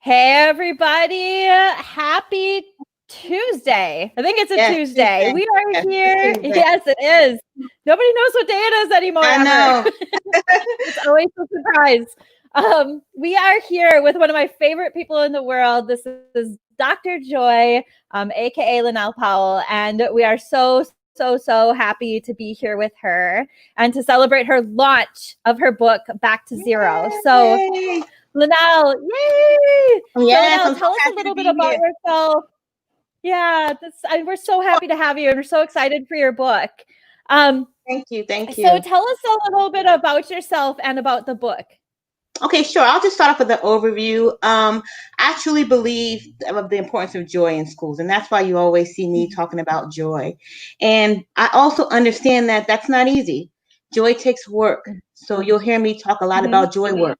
Hey, everybody. Happy Tuesday. I think it's a Tuesday. Tuesday. We are Yes, here. Tuesday. Yes, it is. Nobody knows what day it is anymore. I know. It's always a surprise. We are here with one of my favorite people in the world. This is Dr. Joy, aka Linnell Powell, and we are so happy to be here with her and to celebrate her launch of her book, Back to Zero. Yay. So, Linnell, yay! Yes, So, Linnell, I'm so tell us a happy little to bit be about here. yourself. Yeah, we're so happy to have you, and we're so excited for your book. Thank you. So, tell us a little bit about yourself and about the book. Okay, sure. I'll just start off with an overview. I truly believe of the importance of joy in schools, and that's why you always see me talking about joy. And I also understand that that's not easy. Joy takes work. So you'll hear me talk a lot about joy work,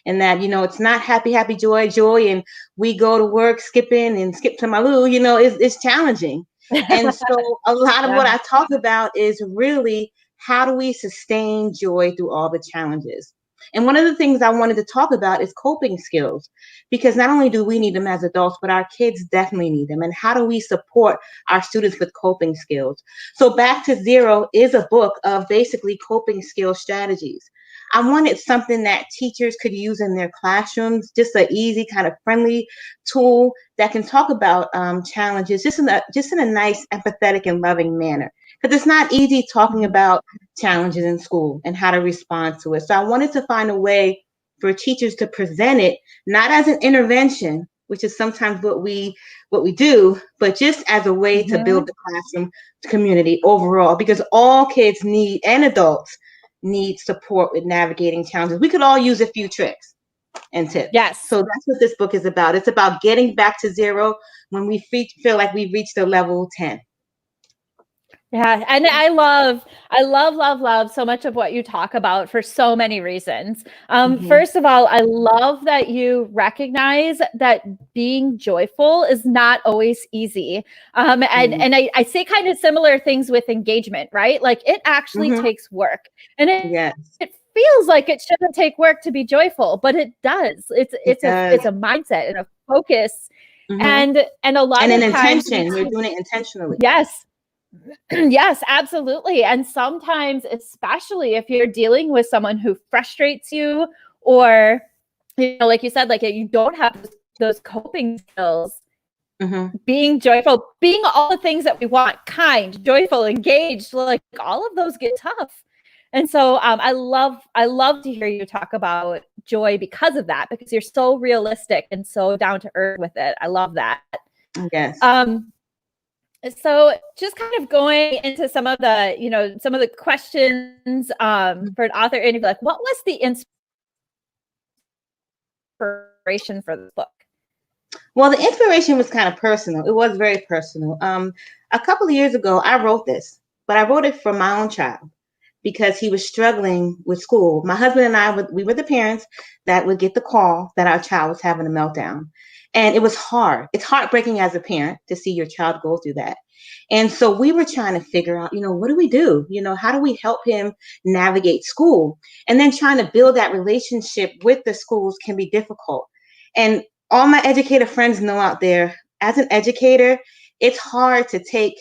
and that, it's not happy, joy, and we go to work skipping and skip to my loo, it's challenging. And so a lot of what I talk about is really how do we sustain joy through all the challenges. And one of the things I wanted to talk about is coping skills, because not only do we need them as adults, but our kids definitely need them. And how do we support our students with coping skills? So Back to Zero is a book of basically coping skill strategies. I wanted something that teachers could use in their classrooms, just an easy kind of friendly tool that can talk about challenges just in a nice, empathetic, and loving manner. Because it's not easy talking about challenges in school and how to respond to it. So I wanted to find a way for teachers to present it, not as an intervention, which is sometimes what we do, but just as a way to build the classroom community overall, because all kids need, and adults need, support with navigating challenges. We could all use a few tricks and tips. Yes. So that's what this book is about. It's about getting back to zero when we feel like we've reached a level 10. Yeah, and I love so much of what you talk about for so many reasons. First of all, I love that you recognize that being joyful is not always easy. And I say kind of similar things with engagement, right? Like it actually takes work, and it feels like it shouldn't take work to be joyful, but it does. It's a mindset and a focus, and a lot and of an times intention. You're doing it intentionally. Yes. Yes, absolutely. And sometimes, especially if you're dealing with someone who frustrates you, or, like you said, like you don't have those coping skills, being joyful, being all the things that we want, kind, joyful, engaged, like all of those get tough. And so I love to hear you talk about joy because of that, because you're so realistic and so down to earth with it. I love that. Yes. So just kind of going into some of the questions for an author interview, like what was the inspiration for this book? Well, the inspiration was kind of personal. It was very personal. A couple of years ago, I wrote this, but I wrote it for my own child because he was struggling with school. My husband and I, we were the parents that would get the call that our child was having a meltdown. And it was hard. It's heartbreaking as a parent to see your child go through that. And so we were trying to figure out, what do we do? How do we help him navigate school? And then trying to build that relationship with the schools can be difficult. And all my educator friends know out there, as an educator, it's hard to take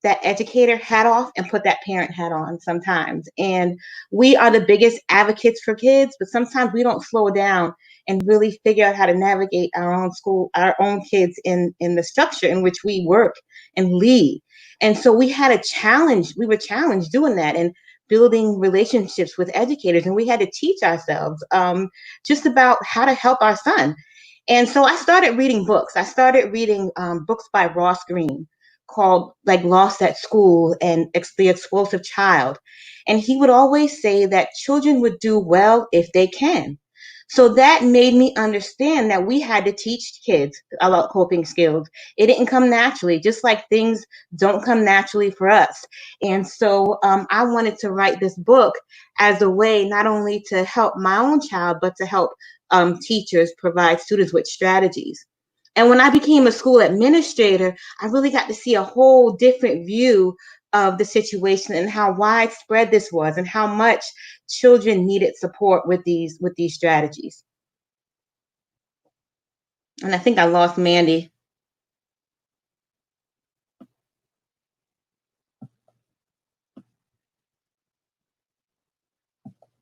that educator hat off and put that parent hat on sometimes. And we are the biggest advocates for kids, but sometimes we don't slow down and really figure out how to navigate our own school, our own kids in the structure in which we work and lead. And so we had a challenge. We were challenged doing that and building relationships with educators. And we had to teach ourselves just about how to help our son. And so I started reading books. I started reading books by Ross Greene called like Lost at School and The Explosive Child. And he would always say that children would do well if they can. So that made me understand that we had to teach kids about coping skills. It didn't come naturally, just like things don't come naturally for us. And so I wanted to write this book as a way not only to help my own child, but to help teachers provide students with strategies. And when I became a school administrator, I really got to see a whole different view of the situation and how widespread this was and how much children needed support with these strategies. And I think I lost Mandy.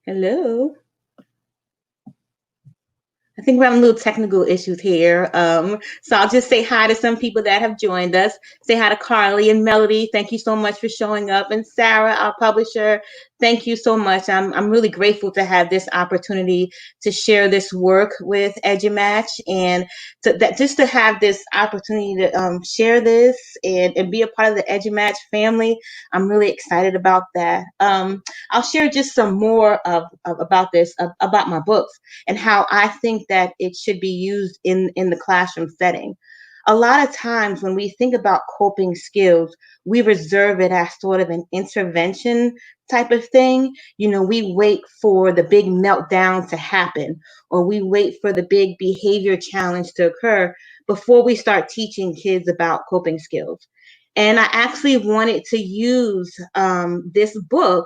Hello. I think we're having little technical issues here. So I'll just say hi to some people that have joined us. Say hi to Carly and Melody. Thank you so much for showing up. And Sarah, our publisher, thank you so much. I'm really grateful to have this opportunity to share this work with EduMatch, and just to have this opportunity to share this and be a part of the EduMatch family. I'm really excited about that. I'll share just some more about this, about my books, and how I think that it should be used in the classroom setting. A lot of times when we think about coping skills, we reserve it as sort of an intervention type of thing. You know, we wait for the big meltdown to happen, or we wait for the big behavior challenge to occur before we start teaching kids about coping skills. And I actually wanted to use this book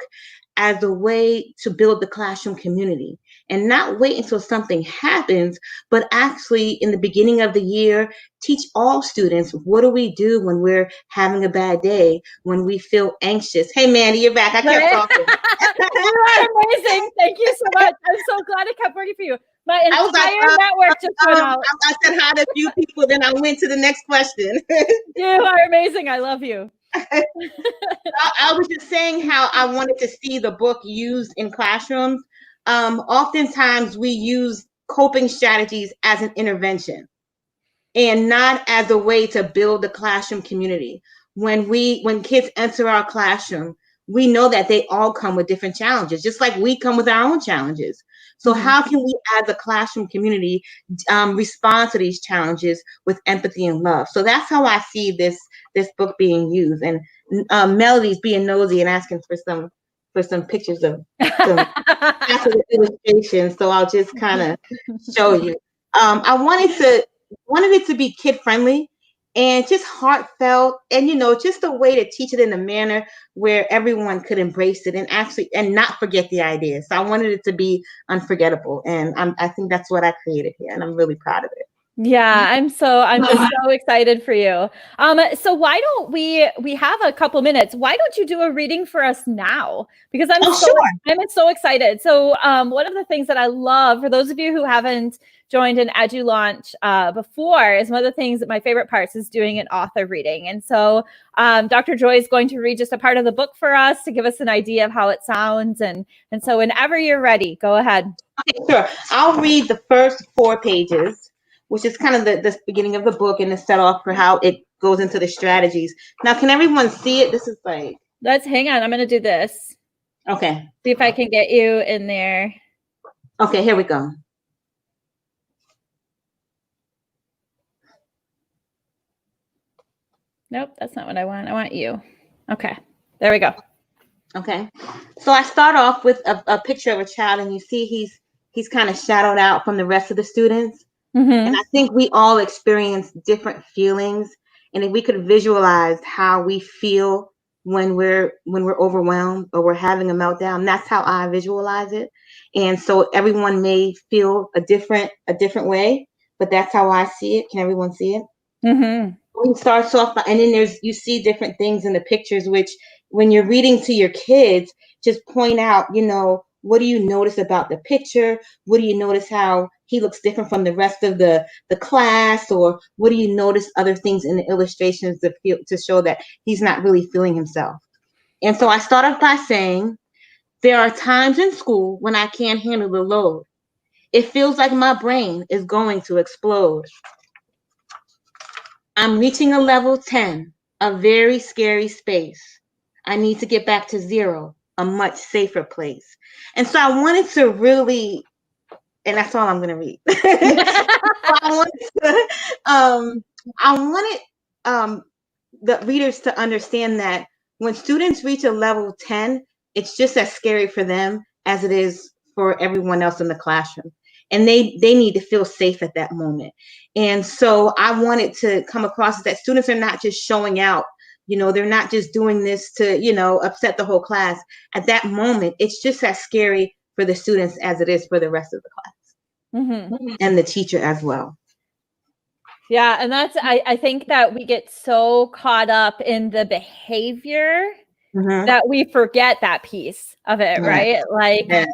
as a way to build the classroom community, and not wait until something happens, but actually in the beginning of the year, teach all students, what do we do when we're having a bad day, when we feel anxious? Hey, Mandy, you're back. I kept talking. You are amazing. Thank you so much. I'm so glad it kept working for you. My entire network just went out. I said hi to a few people, then I went to the next question. You are amazing. I love you. I was just saying how I wanted to see the book used in classrooms. Oftentimes we use coping strategies as an intervention and not as a way to build the classroom community. When kids enter our classroom, we know that they all come with different challenges, just like we come with our own challenges. So how can we, as a classroom community, respond to these challenges with empathy and love? So that's how I see this book being used. And Melody's being nosy and asking for some pictures of some illustrations. So I'll just kind of show you. I wanted it to be kid friendly and just heartfelt, and just a way to teach it in a manner where everyone could embrace it and not forget the idea. So I wanted it to be unforgettable, and I think that's what I created here, and I'm really proud of it. Yeah, I'm just so excited for you. So why don't we have a couple minutes? Why don't you do a reading for us now? Because I'm so excited. So one of the things that I love, for those of you who haven't joined an EduLaunch before, is one of the things that my favorite parts is doing an author reading. And so Dr. Joy is going to read just a part of the book for us to give us an idea of how it sounds. And so whenever you're ready, go ahead. Okay, sure. I'll read the first 4 pages, which is kind of the beginning of the book and the set off for how it goes into the strategies. Now, can everyone see it? This is like... hang on. I'm going to do this. Okay. See if I can get you in there. Okay, here we go. Nope, that's not what I want. I want you. Okay, there we go. Okay, so I start off with a picture of a child, and you see he's kind of shadowed out from the rest of the students. And I think we all experience different feelings, and if we could visualize how we feel when we're overwhelmed or we're having a meltdown, that's how I visualize it. And so everyone may feel a different way, but that's how I see it. Can everyone see it? It starts off, and then you see different things in the pictures, which when you're reading to your kids, just point out, what do you notice about the picture? What do you notice how he looks different from the rest of the class? Or what do you notice other things in the illustrations to show that he's not really feeling himself? And so I start off by saying, there are times in school when I can't handle the load. It feels like my brain is going to explode. I'm reaching a level 10, a very scary space. I need to get back to 0, a much safer place. And so I wanted to really, and that's all I'm going to read. I wanted the readers to understand that when students reach a level 10, it's just as scary for them as it is for everyone else in the classroom. And they need to feel safe at that moment. And so I wanted to come across that students are not just showing out. They're not just doing this to, upset the whole class. At that moment, it's just as scary for the students as it is for the rest of the class and the teacher as well. Yeah. And that's, I think that we get so caught up in the behavior that we forget that piece of it, right? Like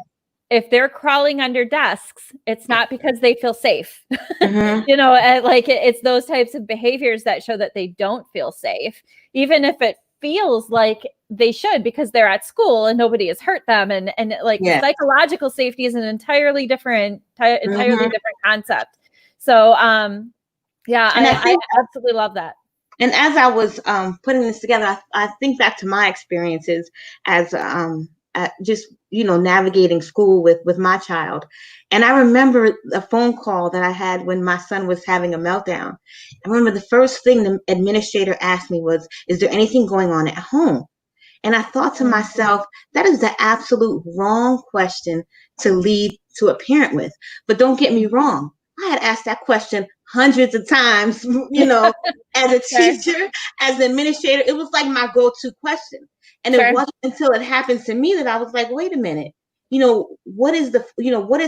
if they're crawling under desks, it's not because they feel safe. You know, like it's those types of behaviors that show that they don't feel safe, even if it feels like they should because they're at school and nobody has hurt them. And like psychological safety is an entirely different concept. So yeah, I absolutely love that. And as I was putting this together, I think back to my experiences as just, you know, navigating school with my child. And I remember a phone call that I had when my son was having a meltdown. I remember the first thing the administrator asked me was, is there anything going on at home? And I thought to myself, that is the absolute wrong question to lead to a parent with. But don't get me wrong. I had asked that question hundreds of times, you know, as a teacher, as an administrator. It was like my go-to question. And it wasn't until it happened to me that I was like, wait a minute, you know, what is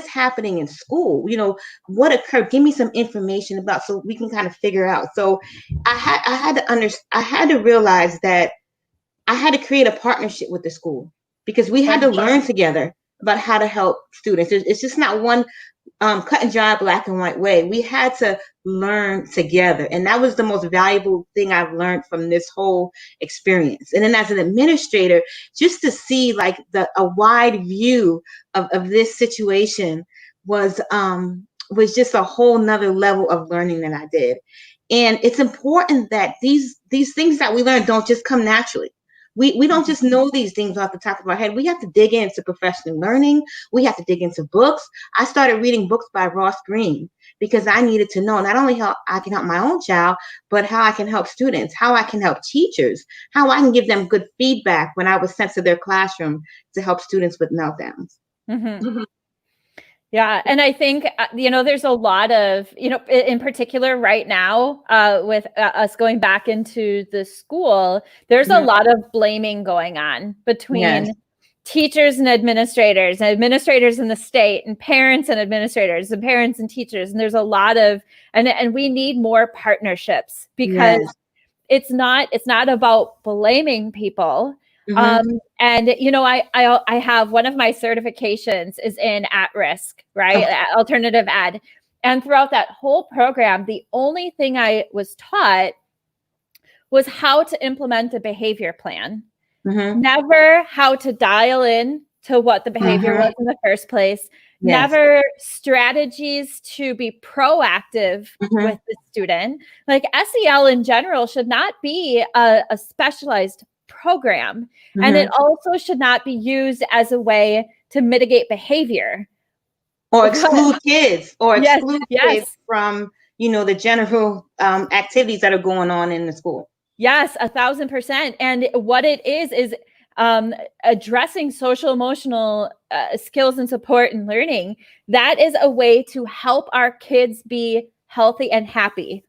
happening in school? You know, what occurred? Give me some information about so we can kind of figure out. So I had to realize that I had to create a partnership with the school because we had to learn together about how to help students. It's just not one cut and dry black and white way. We had to learn together. And that was the most valuable thing I've learned from this whole experience. And then as an administrator, just to see like a wide view of this situation was just a whole nother level of learning that I did. And it's important that these things that we learn don't just come naturally. We don't just know these things off the top of our head. We have to dig into professional learning. We have to dig into books. I started reading books by Ross Greene because I needed to know not only how I can help my own child, but how I can help students, how I can help teachers, how I can give them good feedback when I was sent to their classroom to help students with meltdowns. Yeah. And I think, you know, there's a lot of, you know, in particular right now with us going back into the school, there's a lot of blaming going on between teachers and administrators in the state and parents and administrators and parents and teachers. And there's a lot of, and we need more partnerships because it's not about blaming people. And you know, I have one of my certifications is in at-risk, right? Alternative ed. And throughout that whole program, the only thing I was taught was how to implement a behavior plan. Never how to dial in to what the behavior was in the first place. Never strategies to be proactive with the student. Like SEL in general should not be a specialized program. And it also should not be used as a way to mitigate behavior. Or exclude kids kids from, you know, the general activities that are going on in the school. Yes, 1,000%. And what it is addressing social emotional skills and support and learning. That is a way to help our kids be healthy and happy.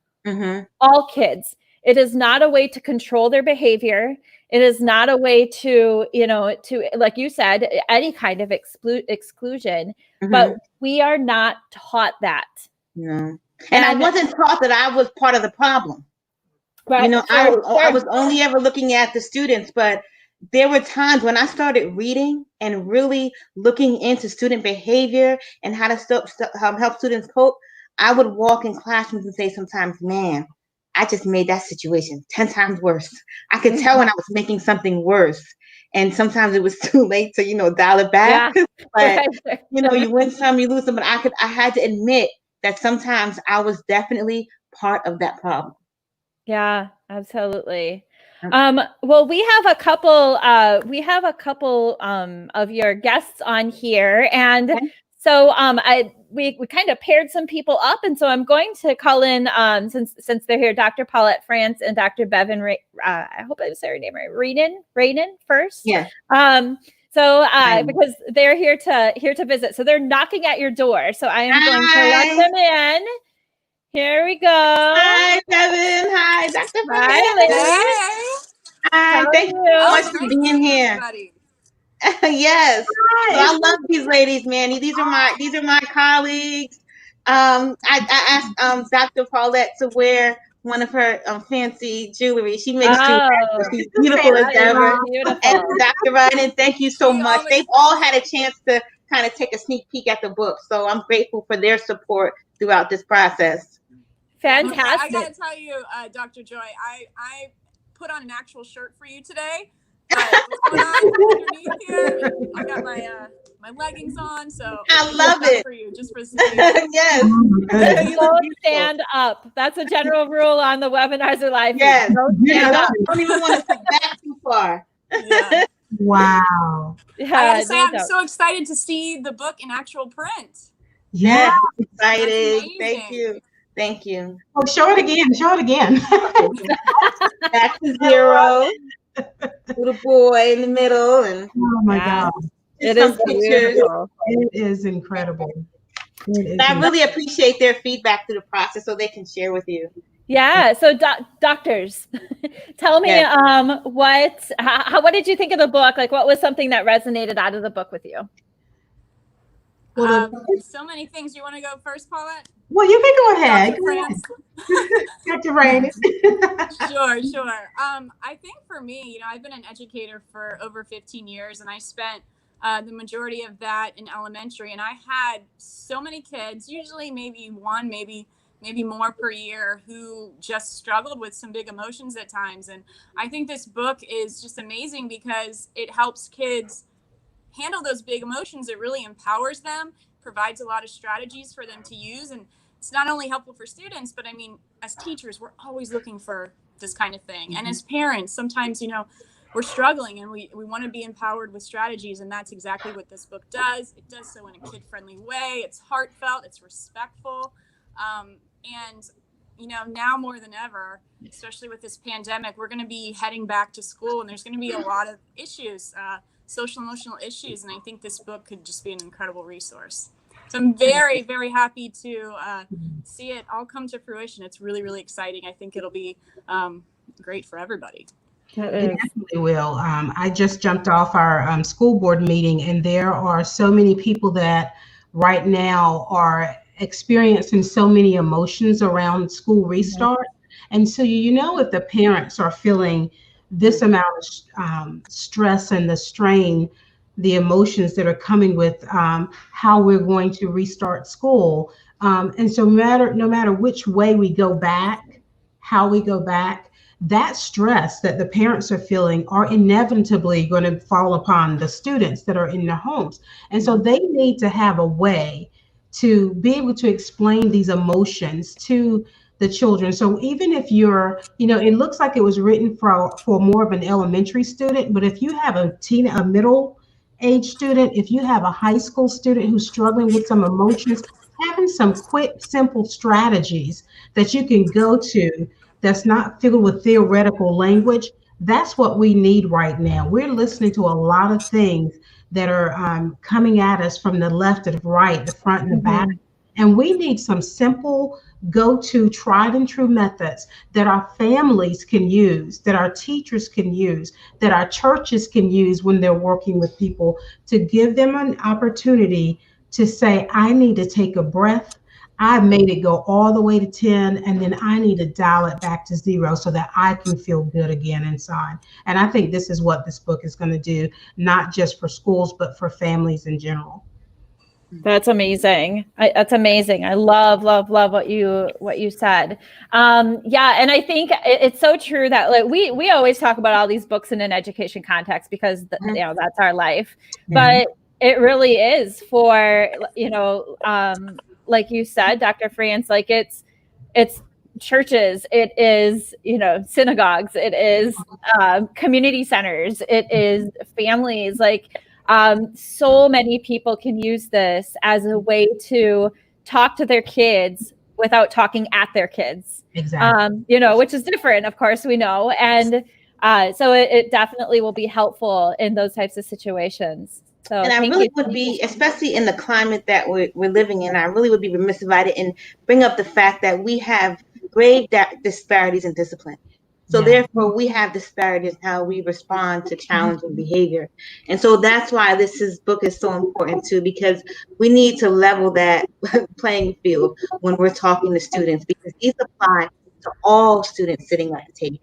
All kids. It is not a way to control their behavior. It is not a way to, you know, to, like you said, any kind of exclusion. But we are not taught that. No. And I wasn't taught that I was part of the problem. Right. You know, I was only ever looking at the students, but there were times when I started reading and really looking into student behavior and how to help students cope. I would walk in classrooms and say sometimes, man, I just made that situation 10 times worse. I could tell when I was making something worse. And sometimes it was too late to, you know, dial it back. But, you know, you win some, you lose some. But I had to admit that sometimes I was definitely part of that problem. Yeah, absolutely. Well, we have a couple of your guests on here. And so we kind of paired some people up. And so I'm going to call in since they're here, Dr. Paulette France and Dr. Bevan, I hope I said her name right, Rainen first. Yeah. Because they're here to visit. So they're knocking at your door. So I am going to let them in. Here we go. Hi, Bevan. Hi, Dr. Hi, Hi, thank you so much for being here. Yes. So I love these ladies, man. These are my colleagues. I asked Dr. Paulette to wear one of her fancy jewelry. She makes jewelry. She's beautiful as ever. Beautiful. And Dr. Ryan, thank you so much. They've all had a chance to kind of take a sneak peek at the book. So I'm grateful for their support throughout this process. Fantastic. I gotta tell you, Dr. Joy, I put on an actual shirt for you today. What's going on underneath here? I got my leggings on, so I love it for you just for yes. Don't stand up. That's a general rule on the webinars are live. Yes. Don't stand up. Don't even want to sit back too far. Yeah. Wow. Yeah, I'm so excited to see the book in actual print. Yeah, excited. Thank you. Thank you. Oh, show it again. Show it again. Back to zero. Little boy in the middle, and oh my God, it is beautiful. It is incredible. I really appreciate their feedback through the process, so they can share with you. Yeah. So, doctors, tell me, what did you think of the book? Like, what was something that resonated out of the book with you? So many things. You want to go first, Paulette? Well, you can go ahead. Dr. Rainey. Sure. I think for me, I've been an educator for over 15 years, and I spent the majority of that in elementary. And I had so many kids, usually maybe one, maybe more per year, who just struggled with some big emotions at times. And I think this book is just amazing because it helps kids handle those big emotions. It really empowers them, provides a lot of strategies for them to use. And it's not only helpful for students, but I mean, as teachers, we're always looking for this kind of thing. And as parents, sometimes, we're struggling and we want to be empowered with strategies. And that's exactly what this book does. It does so in a kid-friendly way. It's heartfelt, it's respectful. And now more than ever, especially with this pandemic, we're going to be heading back to school, and there's going to be a lot of issues, social emotional issues. And I think this book could just be an incredible resource. So I'm very, very happy to see it all come to fruition. It's really, really exciting. I think it'll be great for everybody. It definitely will. I just jumped off our school board meeting, and there are so many people that right now are experiencing so many emotions around school restart. And so, if the parents are feeling this amount of stress and the strain, the emotions that are coming with how we're going to restart school. And so no matter which way we go back, how we go back, that stress that the parents are feeling are inevitably going to fall upon the students that are in their homes. And so they need to have a way to be able to explain these emotions to the children. So even if you're, it looks like it was written for more of an elementary student, but if you have a middle age student, if you have a high school student who's struggling with some emotions, having some quick, simple strategies that you can go to that's not filled with theoretical language, that's what we need right now. We're listening to a lot of things that are coming at us from the left and the right, the front and the back. And we need some simple, go-to, tried and true methods that our families can use, that our teachers can use, that our churches can use when they're working with people, to give them an opportunity to say, I need to take a breath. I've made it go all the way to 10, and then I need to dial it back to 0 so that I can feel good again inside. And I think this is what this book is going to do, not just for schools, but for families in general. That's amazing. That's amazing. I love what you said. Yeah, and I think it's so true that we always talk about all these books in an education context because that's our life. But it really is for like you said, Dr. France, like it's churches, it is synagogues, it is community centers, it is families. Like so many people can use this as a way to talk to their kids without talking at their kids. Exactly. Which is different, of course, we know. And so it definitely will be helpful in those types of situations. So, and I really would be, especially in the climate that we're living in, I really would be remiss if I didn't bring up the fact that we have grave disparities in discipline. So therefore, we have disparities in how we respond to challenging behavior. And so that's why book is so important too, because we need to level that playing field when we're talking to students, because these apply to all students sitting at the table.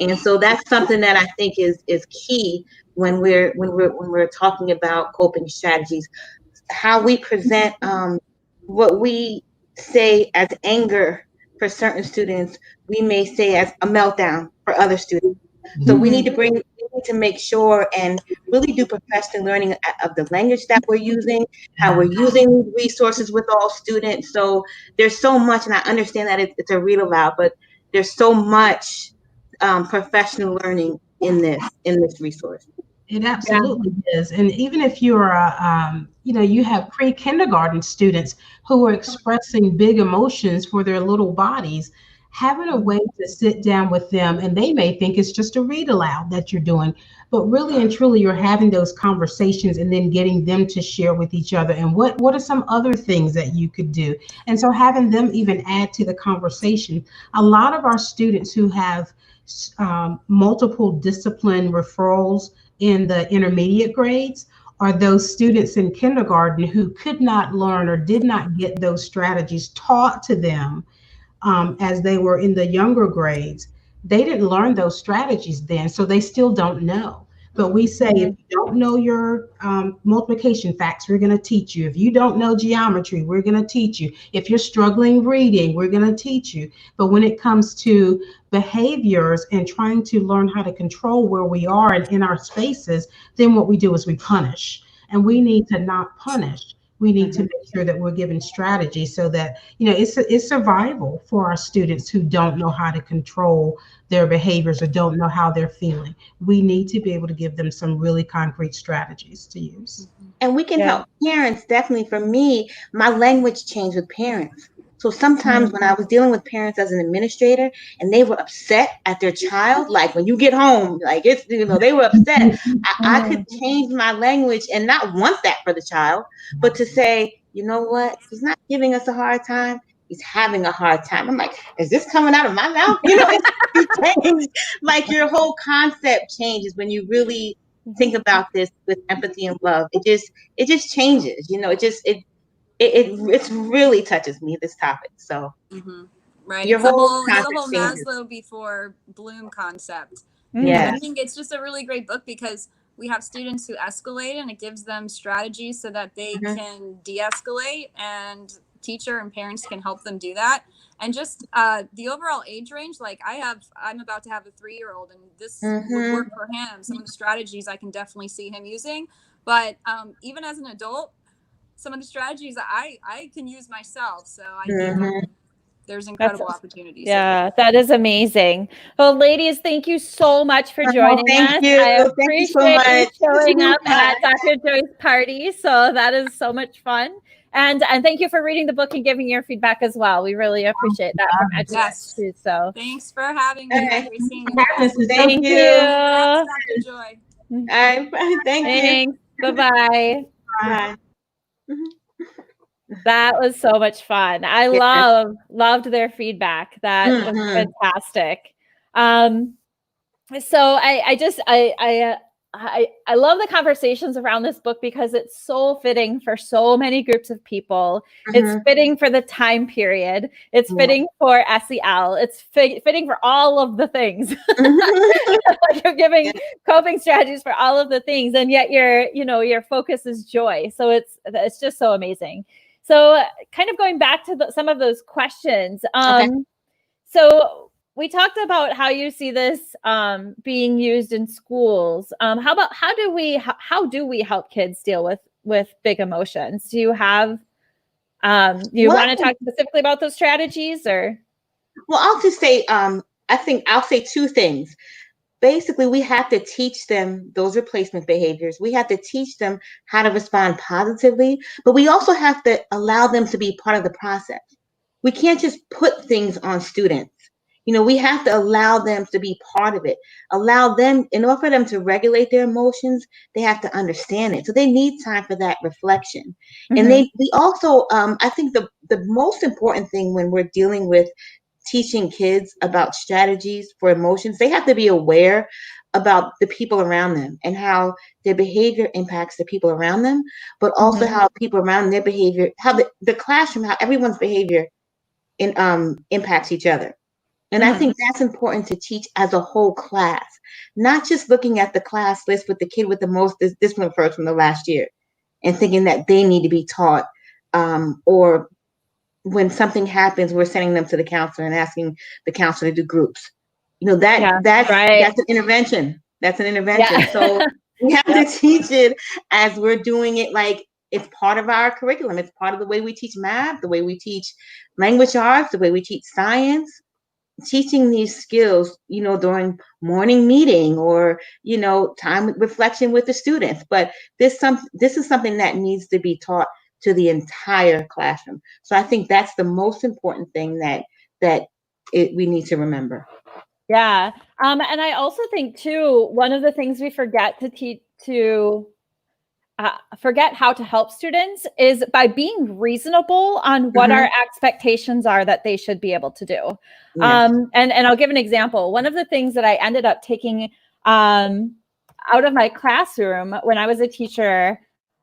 And so that's something that I think is key when we're talking about coping strategies. How we present what we say as anger for certain students, we may say as a meltdown for other students. So we need to make sure and really do professional learning of the language that we're using, how we're using resources with all students. So there's so much, and I understand that it's a read aloud, but there's so much professional learning in this resource. It absolutely is. And even if you're, you have pre-kindergarten students who are expressing big emotions for their little bodies, having a way to sit down with them, and they may think it's just a read aloud that you're doing, but really and truly you're having those conversations and then getting them to share with each other. And what are some other things that you could do? And so having them even add to the conversation. A lot of our students who have multiple discipline referrals in the intermediate grades are those students in kindergarten who could not learn or did not get those strategies taught to them as they were in the younger grades. They didn't learn those strategies then, so they still don't know. But we say, if you don't know your multiplication facts, we're going to teach you. If you don't know geometry, we're going to teach you. If you're struggling reading, we're going to teach you. But when it comes to behaviors and trying to learn how to control where we are and in our spaces, then what we do is we punish. And we need to not punish. We need to make sure that we're given strategy so that, it's survival for our students who don't know how to control their behaviors or don't know how they're feeling. We need to be able to give them some really concrete strategies to use. And we can help parents. Definitely, for me, my language changed with parents. So sometimes when I was dealing with parents as an administrator and they were upset at their child, like when you get home, like they were upset. I could change my language and not want that for the child, but to say, you know what, he's not giving us a hard time. He's having a hard time. I'm like, is this coming out of my mouth? It changed. Like your whole concept changes when you really think about this with empathy and love. It just changes. It really touches me, this topic. So right, your it's the whole Maslow before Bloom concept. Yeah, I think it's just a really great book because we have students who escalate and it gives them strategies so that they can de-escalate, and teacher and parents can help them do that. And just the overall age range, like I'm about to have a 3-year-old, and this would work for him. Some of the strategies I can definitely see him using, but even as an adult, some of the strategies I can use myself. So I think there's incredible opportunities. Yeah, that is amazing. Well, ladies, thank you so much for joining us. Thank you. I Thank you so much. appreciate you showing up at Dr. Joy's party. So that is so much fun. And thank you for reading the book and giving your feedback as well. We really appreciate that from EduLaunch too. So thanks for having me. Great seeing you guys. Thank you. Dr. Joy. All right, thank you. Bye-bye. Bye. That was so much fun. I loved their feedback. That was fantastic. So I love the conversations around this book because it's so fitting for so many groups of people. It's fitting for the time period. It's fitting for SEL. It's fitting for all of the things. Like you're giving coping strategies for all of the things, and yet your focus is joy. So it's just so amazing. So kind of going back to some of those questions. So we talked about how you see this being used in schools. How do we help kids deal with big emotions? Do you have want to talk specifically about those strategies, or? Well, I'll just say I think I'll say two things. Basically, we have to teach them those replacement behaviors. We have to teach them how to respond positively, but we also have to allow them to be part of the process. We can't just put things on students. We have to allow them to be part of it. Allow them, in order for them to regulate their emotions, they have to understand it. So they need time for that reflection. And we also, I think the most important thing when we're dealing with teaching kids about strategies for emotions. They have to be aware about the people around them and how their behavior impacts the people around them, but also how people around their behavior, how the classroom, how everyone's behavior impacts each other. And I think that's important to teach as a whole class, not just looking at the class list with the kid with the most discipline first from the last year and thinking that they need to be taught, or when something happens, we're sending them to the counselor and asking the counselor to do groups. That's an intervention. That's an intervention. Yeah. So we have to teach it as we're doing it, like it's part of our curriculum. It's part of the way we teach math, the way we teach language arts, the way we teach science. Teaching these skills, during morning meeting or, time reflection with the students. But this is something that needs to be taught to the entire classroom. So I think that's the most important thing that we need to remember. Yeah. And I also think too, one of the things we forget to teach forget how to help students is by being reasonable on what our expectations are that they should be able to do. Yes. And I'll give an example. One of the things that I ended up taking out of my classroom when I was a teacher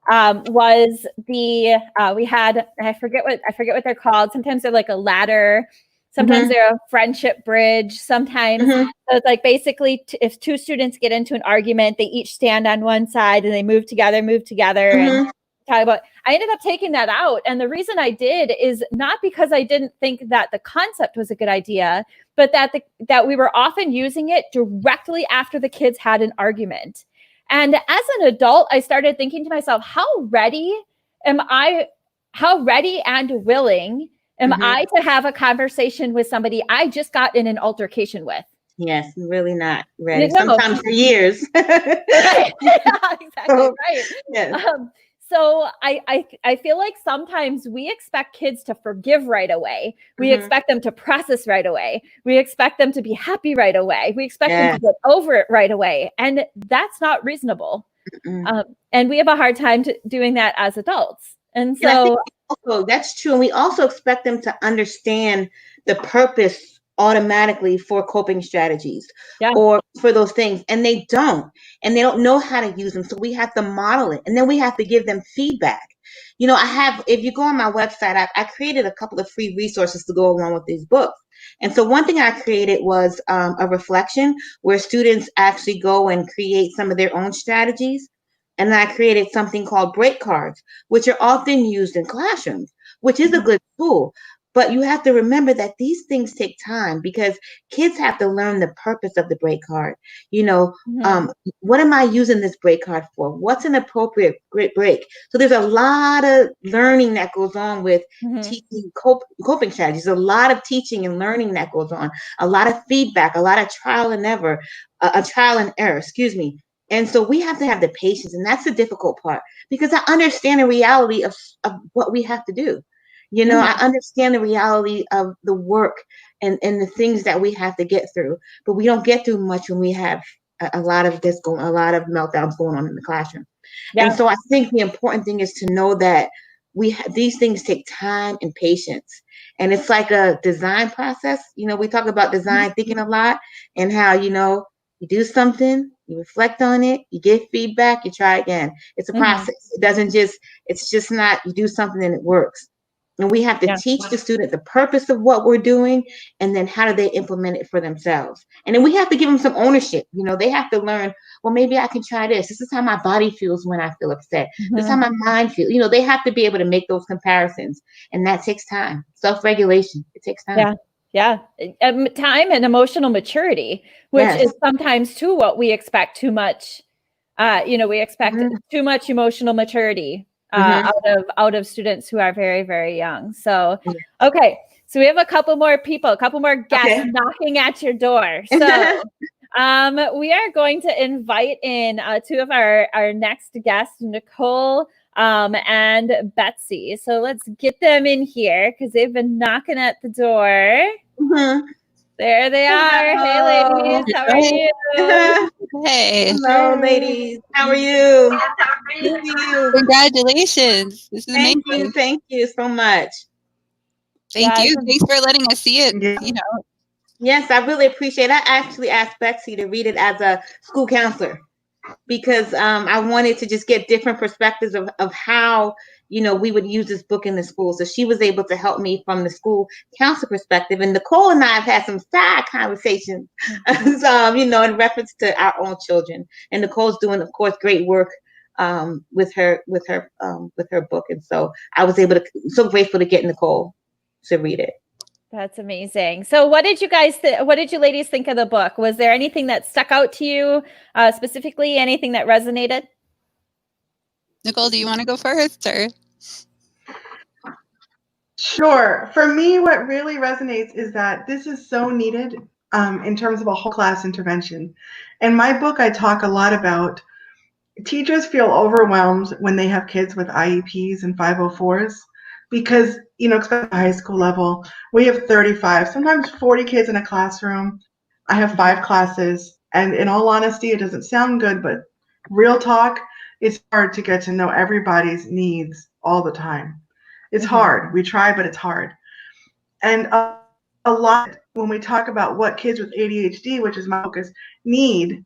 was we had, I forget what they're called. Sometimes they're like a ladder. Sometimes they're a friendship bridge. Sometimes so it's like basically if two students get into an argument, they each stand on one side and they move together and talk about. I ended up taking that out. And the reason I did is not because I didn't think that the concept was a good idea, but that we were often using it directly after the kids had an argument. And as an adult, I started thinking to myself, how ready and willing am I to have a conversation with somebody I just got in an altercation with? Yes, really not ready. Sometimes for years. Right. Exactly right. Yes. So I feel like sometimes we expect kids to forgive right away. We expect them to process right away. We expect them to be happy right away. We expect them to get over it right away. And that's not reasonable. And we have a hard time doing that as adults. And so that's true. And we also expect them to understand the purpose automatically for coping strategies or for those things. And they don't. And they don't know how to use them. So we have to model it. And then we have to give them feedback. If you go on my website, I created a couple of free resources to go along with these books. And so one thing I created was a reflection where students actually go and create some of their own strategies. And I created something called break cards, which are often used in classrooms, which is a good tool. But you have to remember that these things take time because kids have to learn the purpose of the break card. What am I using this break card for? What's an appropriate break? So there's a lot of learning that goes on with teaching coping strategies. A lot of teaching and learning that goes on. A lot of feedback, a lot of trial and error, And so we have to have the patience, and that's the difficult part because I understand the reality of what we have to do. I understand the reality of the work and the things that we have to get through, but we don't get through much when we have a lot of meltdowns going on in the classroom. Yeah. And so I think the important thing is to know that these things take time and patience, and it's like a design process. We talk about design thinking a lot, and how you do something, you reflect on it, you get feedback, you try again. It's a process. It's just not you do something and it works. And we have to teach the student the purpose of what we're doing, and then how do they implement it for themselves. And then we have to give them some ownership. They have to learn, well, maybe I can try this. This is how my body feels when I feel upset. This is how my mind feels. They have to be able to make those comparisons. And that takes time. Self-regulation. It takes time. Yeah. Time and emotional maturity, which is sometimes too what we expect too much. We expect too much emotional maturity out of students who are very, very young. So, okay. So we have a couple more guests knocking at your door. So we are going to invite in two of our next guests, Nicole and Betsy. So let's get them in here because they've been knocking at the door. There they are. Hello. Hey, ladies. How are you? Hey. Hello, ladies. How are you? Congratulations. This is amazing. Thank you so much. Thank you. Thanks for letting us see it. Yeah. You know. Yes, I really appreciate it. I actually asked Betsy to read it as a school counselor because I wanted to just get different perspectives of how, we would use this book in the school. So she was able to help me from the school counselor perspective. And Nicole and I have had some side conversations, in reference to our own children. And Nicole's doing, of course, great work with her book. And so I was so grateful to get Nicole to read it. That's amazing. So what did you ladies think of the book? Was there anything that stuck out to you specifically? Anything that resonated? Nicole, do you want to go first, or? Sure. For me, what really resonates is that this is so needed in terms of a whole class intervention. In my book, I talk a lot about teachers feel overwhelmed when they have kids with IEPs and 504s because, especially at the high school level, we have 35, sometimes 40 kids in a classroom. I have 5 classes. And in all honesty, it doesn't sound good, but real talk, it's hard to get to know everybody's needs all the time. It's hard. We try, but it's hard. And a lot, when we talk about what kids with ADHD, which is my focus, need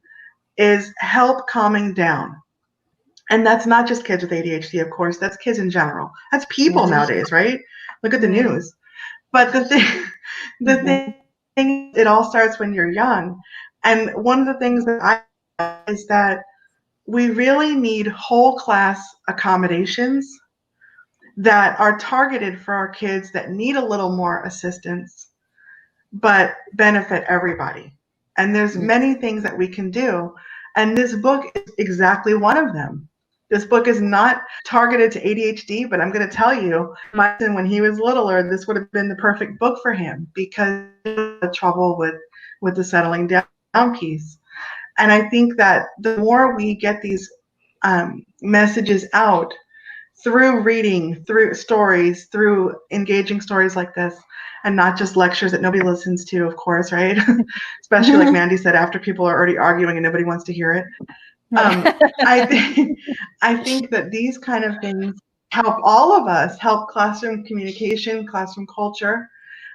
is help calming down. And that's not just kids with ADHD, of course. That's kids in general. That's people nowadays, right? Look at the news. But the thing, it all starts when you're young. And one of the things that is that we really need whole class accommodations that are targeted for our kids that need a little more assistance, but benefit everybody. And there's many things that we can do. And this book is exactly one of them. This book is not targeted to ADHD, but I'm going to tell you, my son, when he was littler, this would have been the perfect book for him because of the trouble with the settling down piece. And I think that the more we get these messages out through reading, through stories, through engaging stories like this, and not just lectures that nobody listens to, of course, right? Especially like Mandy said, after people are already arguing and nobody wants to hear it. I think that these kind of things help all of us, help classroom communication, classroom culture,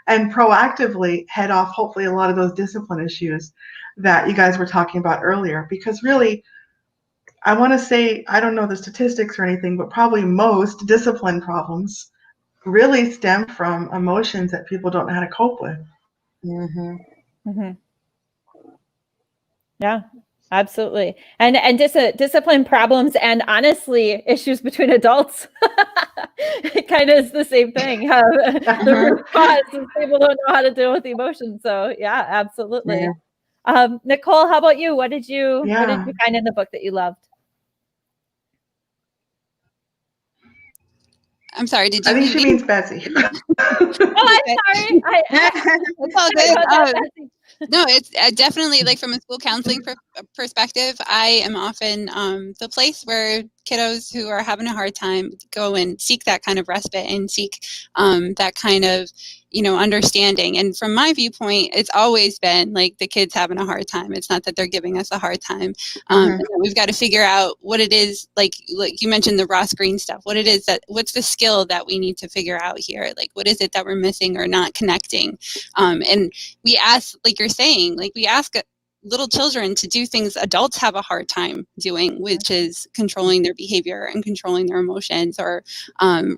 and proactively head off, hopefully, a lot of those discipline issues that you guys were talking about earlier. Because really, I want to say, I don't know the statistics or anything, but probably most discipline problems really stem from emotions that people don't know how to cope with. Yeah, absolutely. And discipline problems and honestly issues between adults. It kind of is the same thing. The root cause is people don't know how to deal with emotions. So yeah, absolutely. Nicole, how about you? What did you find in the book that you loved? I'm sorry, did you? I think she means Betsy. Oh, I'm sorry. It's all good. No, it's definitely, like, from a school counseling perspective, I am often the place where kiddos who are having a hard time go and seek that kind of respite and seek that kind of, understanding. And from my viewpoint, it's always been like the kids having a hard time. It's not that they're giving us a hard time. And we've got to figure out what it is, like you mentioned the Ross Green stuff, what's the skill that we need to figure out here? Like, what is it that we're missing or not connecting? And we ask, like you're saying, like we ask little children to do things adults have a hard time doing, which is controlling their behavior and controlling their emotions or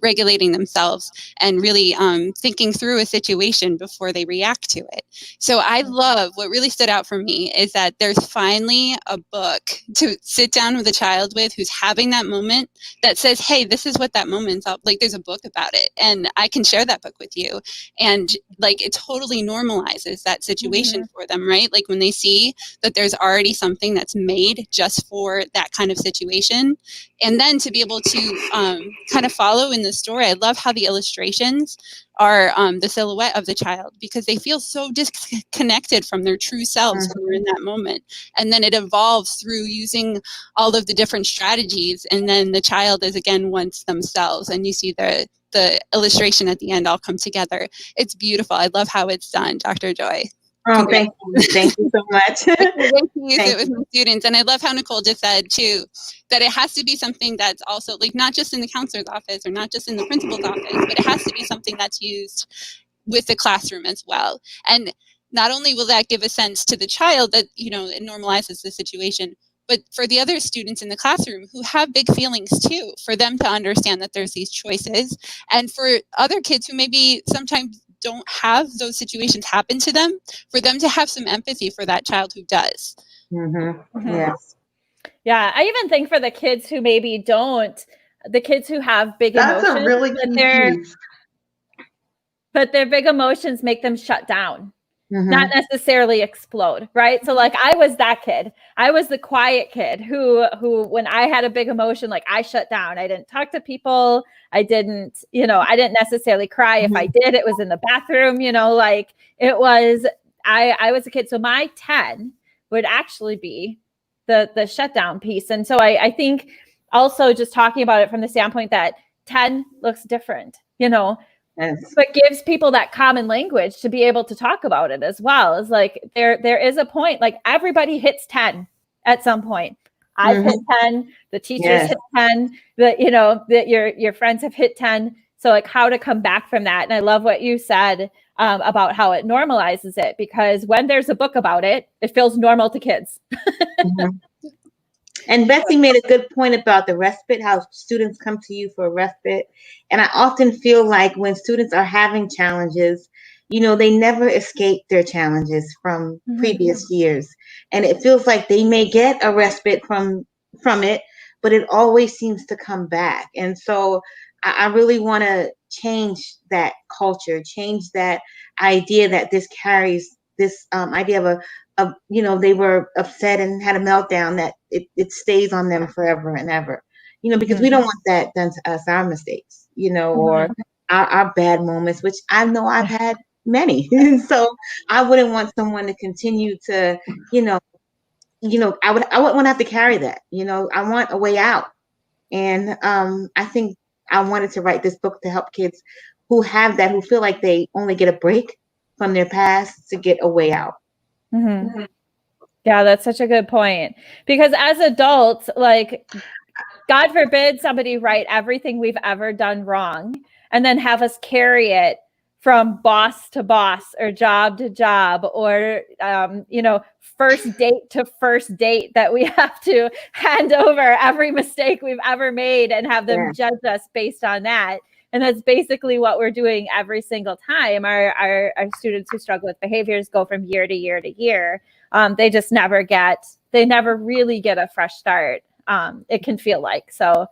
regulating themselves and really thinking through a situation before they react to it. So I love, what really stood out for me is that there's finally a book to sit down with a child with who's having that moment that says, hey, this is what that moment's up. Like, there's a book about it and I can share that book with you. And like, it totally normalizes that situation for them, right? Like when they see that there's already something that's made just for that kind of situation. And then to be able to kind of follow in the story, I love how the illustrations are the silhouette of the child because they feel so disconnected from their true selves when they're in that moment. And then it evolves through using all of the different strategies. And then the child is again once themselves. And you see the illustration at the end all come together. It's beautiful. I love how it's done, Dr. Joy. Oh, thank you. Thank you so much. I can't wait to use it with my students. And I love how Nicole just said, too, that it has to be something that's also, like, not just in the counselor's office or not just in the principal's office, but it has to be something that's used with the classroom as well. And not only will that give a sense to the child that, you know, it normalizes the situation, but for the other students in the classroom who have big feelings too, for them to understand that there's these choices, and for other kids who maybe sometimes don't have those situations happen to them, for them to have some empathy for that child who does. Yes. Yeah, I even think for the kids who maybe don't, the kids who have big That's emotions, a really key piece. but their big emotions make them shut down. Not necessarily explode, right? So like I was that kid. I was the quiet kid who when I had a big emotion, like I shut down. I didn't talk to people. I didn't necessarily cry. If I did, it was in the bathroom, like it was, I was a kid. So my 10 would actually be the shutdown piece. And so I think also just talking about it from the standpoint that 10 looks different, Yes. but gives people that common language to be able to talk about it as well. It's like there is a point, like everybody hits 10 at some point. I've hit 10, the teachers hit 10, that your friends have hit 10. So like how to come back from that. And I love what you said about how it normalizes it, because when there's a book about it, it feels normal to kids. And Betsy made a good point about the respite, how students come to you for a respite. And I often feel like when students are having challenges, they never escape their challenges from previous years. And it feels like they may get a respite from it, but it always seems to come back. And so I really want to change that culture, change that idea that this carries this idea of they were upset and had a meltdown, that it stays on them forever and ever, because we don't want that done to us, our mistakes, or our bad moments, which I know I've had many. So I wouldn't want someone to continue to, I wouldn't want to have to carry that, I want a way out. And I think I wanted to write this book to help kids who have that, who feel like they only get a break from their past, to get a way out. Yeah, that's such a good point. Because as adults, like, God forbid somebody write everything we've ever done wrong and then have us carry it from boss to boss or job to job, or, first date to first date, that we have to hand over every mistake we've ever made and have them judge us based on that. And that's basically what we're doing every single time. Our students who struggle with behaviors go from year to year to year. They just never really get a fresh start. It can feel like. So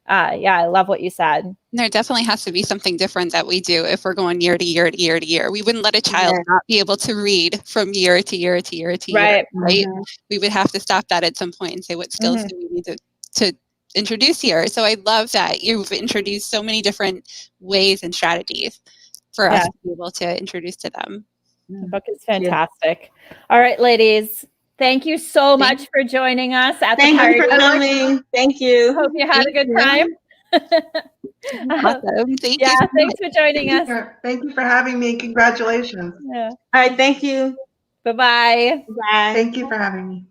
I love what you said. There definitely has to be something different that we do if we're going year to year to year to year. We wouldn't let a child not be able to read from year to year to year to year, right? We would have to stop that at some point and say, what skills do we need to introduce here? So I love that you've introduced so many different ways and strategies for us to be able to introduce to them. The book is fantastic. All right, ladies. Thank you so much for joining us at the party. Thank you for coming. Thank you. Hope you had a good time. Awesome. Thank you. Thanks for joining us. Thank you for having me. Congratulations. All right. Thank you. Bye-bye. Bye. Thank you for having me.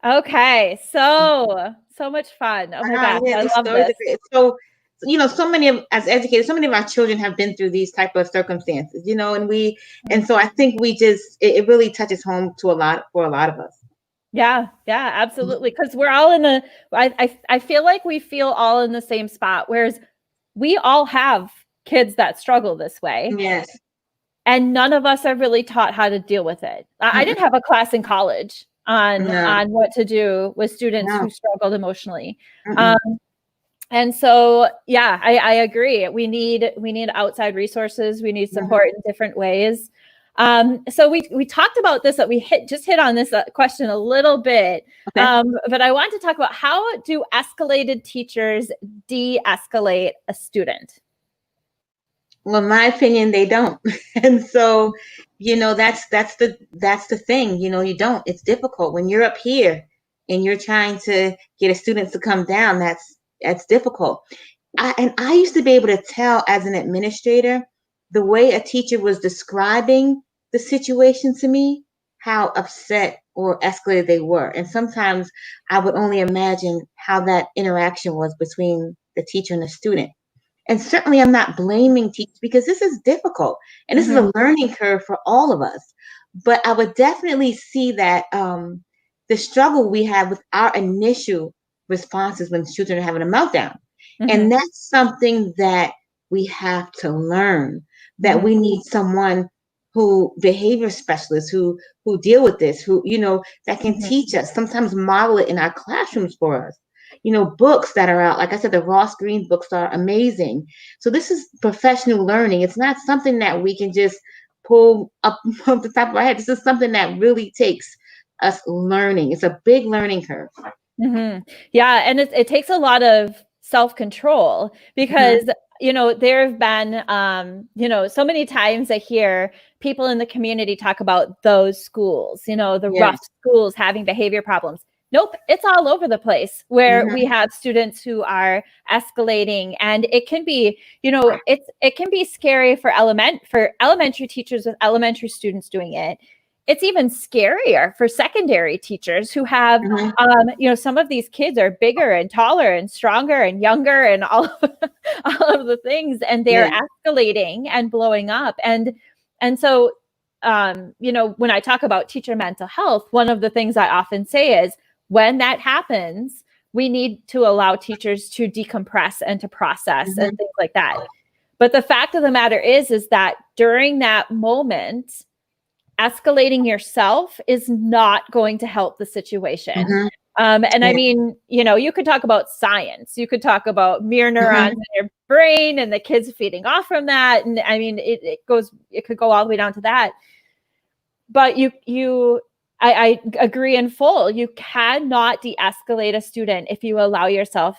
Okay. So much fun. Oh my gosh. I love this. So, so many of, as educators, so many of our children have been through these type of circumstances, and so I think it really touches home for a lot of us. Yeah, absolutely. Because we're all I feel like we feel all in the same spot, whereas we all have kids that struggle this way. Yes. And none of us are really taught how to deal with it. I didn't have a class in college on what to do with students who struggled emotionally. And so, I agree. We need outside resources. We need support in different ways. So we talked about this, that we hit on this question a little bit, but I want to talk about, how do escalated teachers de-escalate a student? Well, in my opinion, they don't. And so, that's the thing, you don't. It's difficult when you're up here and you're trying to get a student to come down. That's difficult. I used to be able to tell, as an administrator, the way a teacher was describing the situation to me, how upset or escalated they were. And sometimes I would only imagine how that interaction was between the teacher and the student. And certainly I'm not blaming teachers because this is difficult and this is a learning curve for all of us. But I would definitely see that the struggle we have with our initial responses when children are having a meltdown. And that's something that we have to learn, that we need someone who behavior specialists who deal with this, who, you know, that can teach us, sometimes model it in our classrooms for us. You know, books that are out, like I said, the Ross Green books are amazing. So this is professional learning. It's not something that we can just pull up off the top of our head. This is something that really takes us learning. It's a big learning curve. Yeah, and it takes a lot of self-control because you know, there have been you know, so many times I hear people in the community talk about those schools, you know, the rough schools having behavior problems. Nope, it's all over the place where we have students who are escalating, and it can be, you know, it can be scary for elementary teachers with elementary students doing it. It's even scarier for secondary teachers who have, you know, some of these kids are bigger and taller and stronger and younger and all of the things, and they're escalating and blowing up. And so, you know, when I talk about teacher mental health, one of the things I often say is when that happens, we need to allow teachers to decompress and to process and things like that. But the fact of the matter is that during that moment, escalating yourself is not going to help the situation. And I mean, you know, you could talk about science, you could talk about mirror neurons in your brain and the kids feeding off from that. And I mean, it could go all the way down to that. But I agree in full. You cannot de-escalate a student if you allow yourself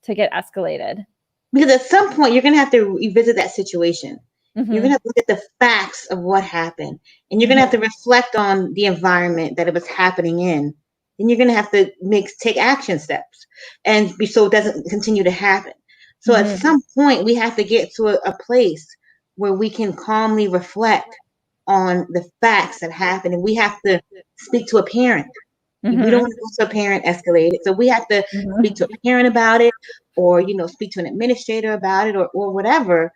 to get escalated. Because at some point you're going to have to revisit that situation. You're going to have to look at the facts of what happened, and you're going to have to reflect on the environment that it was happening in. And you're going to have to take action steps, and so it doesn't continue to happen. So at some point we have to get to a place where we can calmly reflect on the facts that happened, and we have to speak to a parent. We don't want to go to a parent escalated, so we have to speak to a parent about it, or, you know, speak to an administrator about it, or whatever.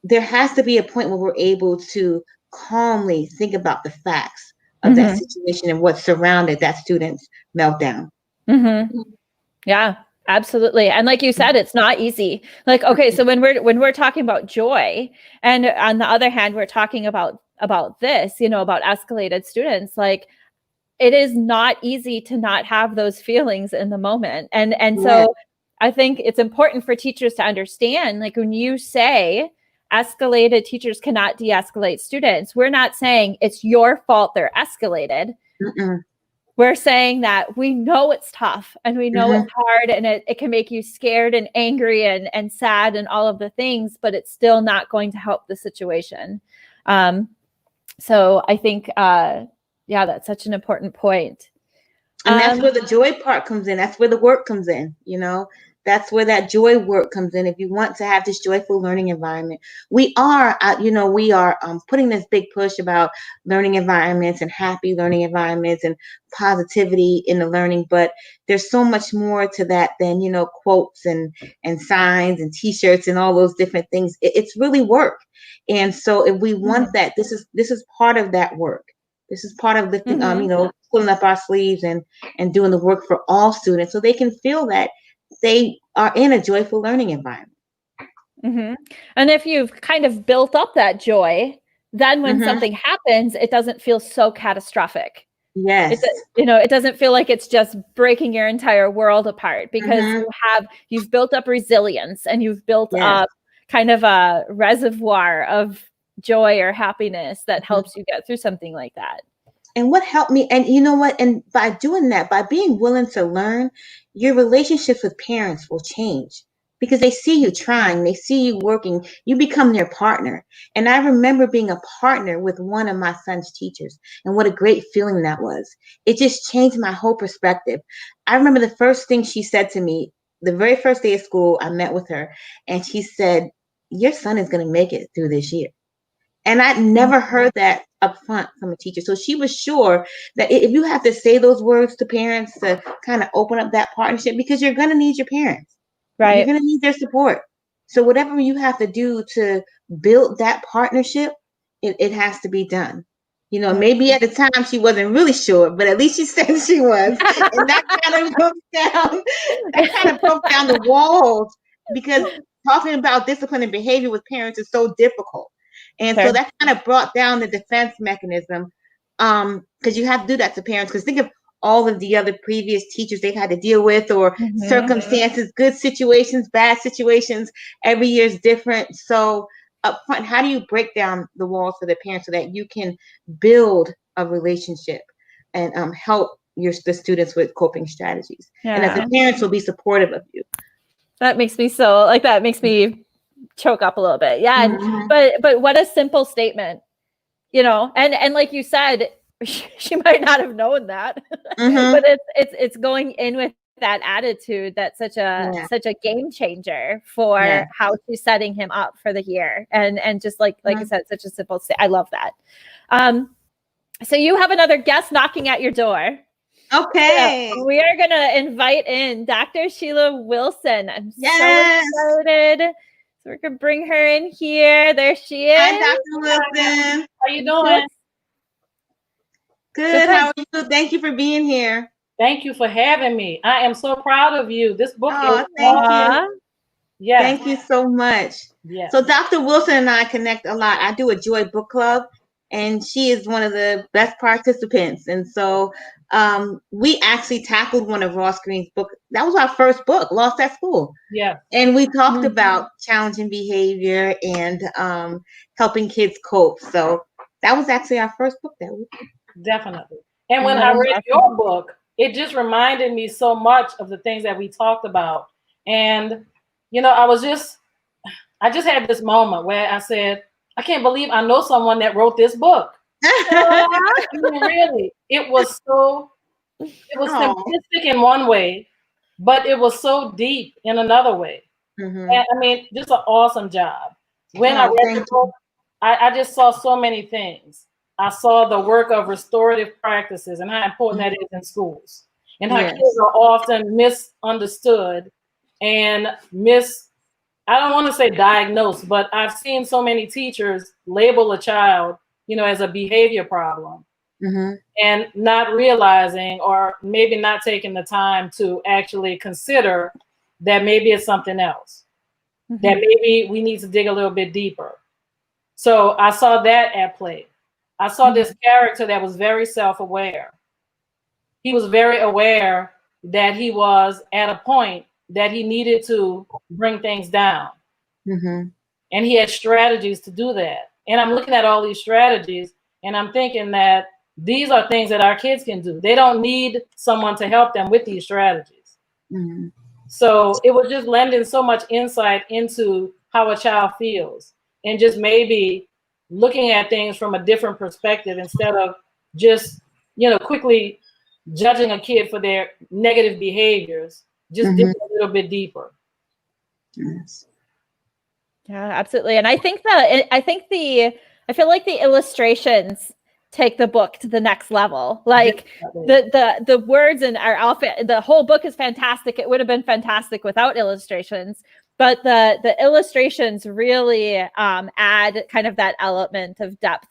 There has to be a point where we're able to calmly think about the facts of that situation and what surrounded that student's meltdown. Yeah, absolutely. And like you said, it's not easy. Like, okay, so when we're talking about joy, and on the other hand, we're talking about this, you know, about escalated students, like, it is not easy to not have those feelings in the moment. And so I think it's important for teachers to understand, like, when you say escalated teachers cannot de-escalate students, we're not saying it's your fault they're escalated. We're saying that we know it's tough and we know it's hard, and it can make you scared and angry and sad and all of the things, but it's still not going to help the situation. So I think, yeah, that's such an important point. And that's where the joy part comes in. That's where the work comes in, you know. That's where that joy work comes in. If you want to have this joyful learning environment, we are putting this big push about learning environments and happy learning environments and positivity in the learning. But there's so much more to that than, you know, quotes and signs and T-shirts and all those different things. It's really work. And so if we want that, this is part of that work. This is part of lifting, you know, pulling up our sleeves and doing the work for all students, so they can feel that they are in a joyful learning environment. And if you've kind of built up that joy, then when something happens, it doesn't feel so catastrophic. Yes. It doesn't feel like it's just breaking your entire world apart, because you've built up resilience, and you've built up kind of a reservoir of joy or happiness that helps you get through something like that. And what helped me, and you know what, and by doing that, by being willing to learn, your relationships with parents will change, because they see you trying, they see you working, you become their partner. And I remember being a partner with one of my son's teachers, and what a great feeling that was. It just changed my whole perspective. I remember the first thing she said to me, the very first day of school, I met with her, and she said, "Your son is going to make it through this year." And I'd never heard that up front from a teacher. So she was sure that if you have to say those words to parents to kind of open up that partnership, because you're going to need your parents. Right. You're going to need their support. So whatever you have to do to build that partnership, it has to be done. You know, maybe at the time she wasn't really sure, but at least she said she was. And that kind of broke down the walls, because talking about discipline and behavior with parents is so difficult. And so that kind of brought down the defense mechanism, because you have to do that to parents. Because think of all of the other previous teachers they've had to deal with, or circumstances, good situations, bad situations. Every year is different. So up front, how do you break down the walls for the parents so that you can build a relationship and help the students with coping strategies, and that the parents will be supportive of you? That makes me that makes me choke up a little bit. Yeah. But what a simple statement, you know, and like you said, she might not have known that, but it's going in with that attitude that's such a game changer for how she's setting him up for the year. And just like you said, such a simple I love that. So you have another guest knocking at your door. Okay. So we are gonna invite in Dr. Sheila Wilson. I'm so excited. So we're gonna bring her in here. There she is. Hi, Dr. Wilson. How you doing? Good. How are you? Thank you for being here. Thank you for having me. I am so proud of you. This book is thank you. Yes. Thank you so much. Yes. So Dr. Wilson and I connect a lot. I do a Joy Book Club, and she is one of the best participants. And so we actually tackled one of Ross Greene's books. That was our first book, Lost at School. Yeah. And we talked about challenging behavior and helping kids cope. So that was actually our first book that we did. Definitely. And when I read your book, it just reminded me so much of the things that we talked about. And, you know, I just had this moment where I said, I can't believe I know someone that wrote this book. I mean, really, it was simplistic in one way, but it was so deep in another way. And I mean, just an awesome job. When I read the book, I just saw so many things. I saw the work of restorative practices and how important that is in schools, and how kids are often misunderstood and I don't want to say diagnosed, but I've seen so many teachers label a child, you know, as a behavior problem, and not realizing, or maybe not taking the time to actually consider that maybe it's something else, that maybe we need to dig a little bit deeper. So I saw that at play. I saw this character that was very self-aware. He was very aware that he was at a point that he needed to bring things down. And he had strategies to do that. And I'm looking at all these strategies and I'm thinking that these are things that our kids can do. They don't need someone to help them with these strategies. So it was just lending so much insight into how a child feels, and just maybe looking at things from a different perspective instead of just, you know, quickly judging a kid for their negative behaviors, just dig a little bit deeper. Yeah, absolutely. And I feel like the illustrations take the book to the next level. Like the words and our outfit, the whole book is fantastic. It would have been fantastic without illustrations, but the illustrations really add kind of that element of depth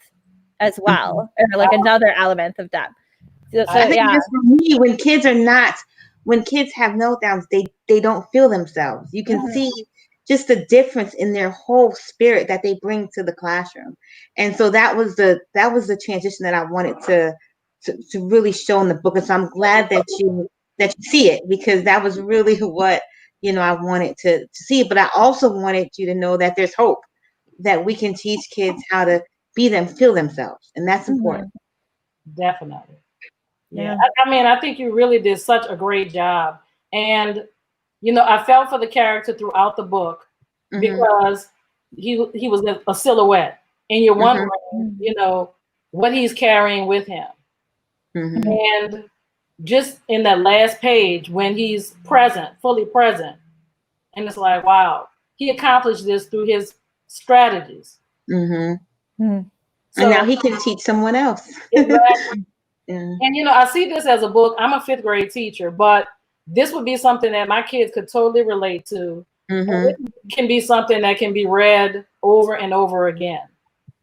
as well, or like another element of depth. So, I think just for me, when kids have meltdowns, they don't feel themselves. You can see just the difference in their whole spirit that they bring to the classroom. And so that was the transition that I wanted to really show in the book. And so I'm glad that you see it, because that was really what, you know, I wanted to see. But I also wanted you to know that there's hope, that we can teach kids how to feel themselves. And that's important. Definitely. Yeah. I mean, I think you really did such a great job. And, you know, I felt for the character throughout the book, because he was a silhouette, and you're wondering, you know, what he's carrying with him. And just in that last page, when he's fully present, and it's like, wow, he accomplished this through his strategies. So, and now he can teach someone else. Exactly. And, you know, I see this as a book. I'm a 5th grade teacher, but this would be something that my kids could totally relate to. It can be something that can be read over and over again.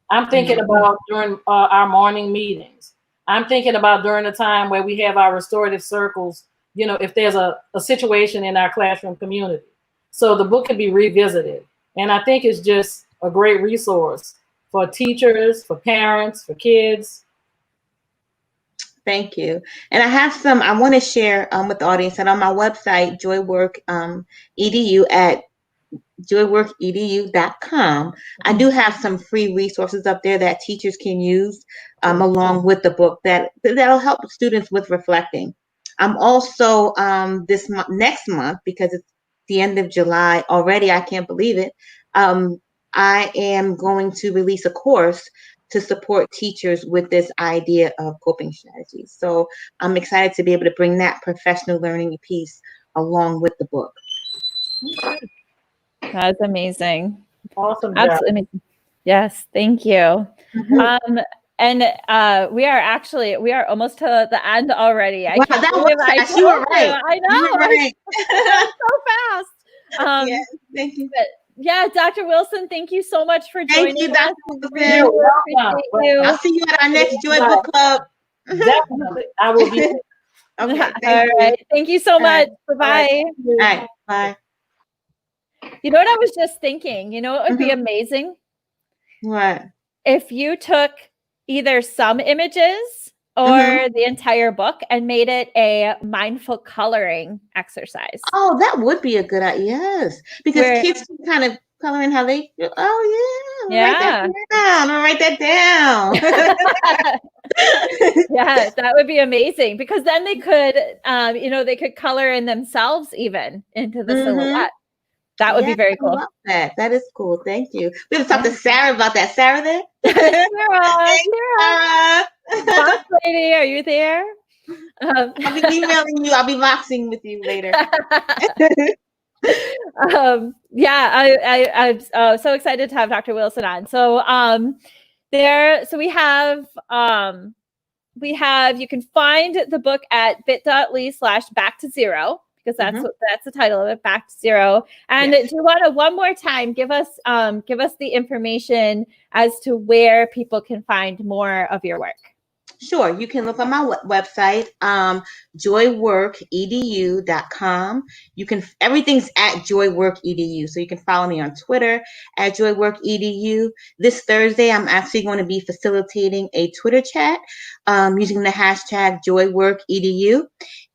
I'm thinking about during our morning meetings. I'm thinking about during the time where we have our restorative circles, you know, if there's a situation in our classroom community. So the book can be revisited. And I think it's just a great resource for teachers, for parents, for kids. Thank you. And I have some, I want to share with the audience that on my website, JoyWork edu at joyworkedu.com. I do have some free resources up there that teachers can use along with the book that'll help students with reflecting. I'm also next month, because it's the end of July already, I can't believe it. I am going to release a course to support teachers with this idea of coping strategies. So I'm excited to be able to bring that professional learning piece along with the book. That's amazing. Awesome. Absolutely amazing. Yes, thank you. And we are almost to the end already. Wow, that was fast. You were right. I know. You were right. So fast. Yes, thank you. Yeah, Dr. Wilson, thank you so much for joining you, us. Dr. Really appreciate you. I'll see you at our next Joy Book Club. Definitely. I will be. Okay. All right. Thank you so much. Bye-bye. All right. Bye. You know what I was just thinking? You know what would be amazing? What? If you took either some images or the entire book and made it a mindful coloring exercise. Oh, that would be a good idea. Yes, because kids can kind of color in how they feel. Oh, yeah. Write that down. Yeah, that would be amazing, because then they could, they could color in themselves even into the silhouette. That would be very cool. I love that. That is cool. Thank you. We have to talk to Sarah about that. Sarah there? Sarah. Box lady, are you there? I'll be emailing you. I'll be boxing with you later. I'm so excited to have Dr. Wilson on. So you can find the book at bit.ly/back-to-0, because that's the title of it, Back to Zero. And do you want to one more time give us the information as to where people can find more of your work? Sure. You can look on my website, joyworkedu.com. Everything's at joyworkedu. So you can follow me on Twitter at joyworkedu. This Thursday, I'm actually going to be facilitating a Twitter chat using the hashtag joyworkedu.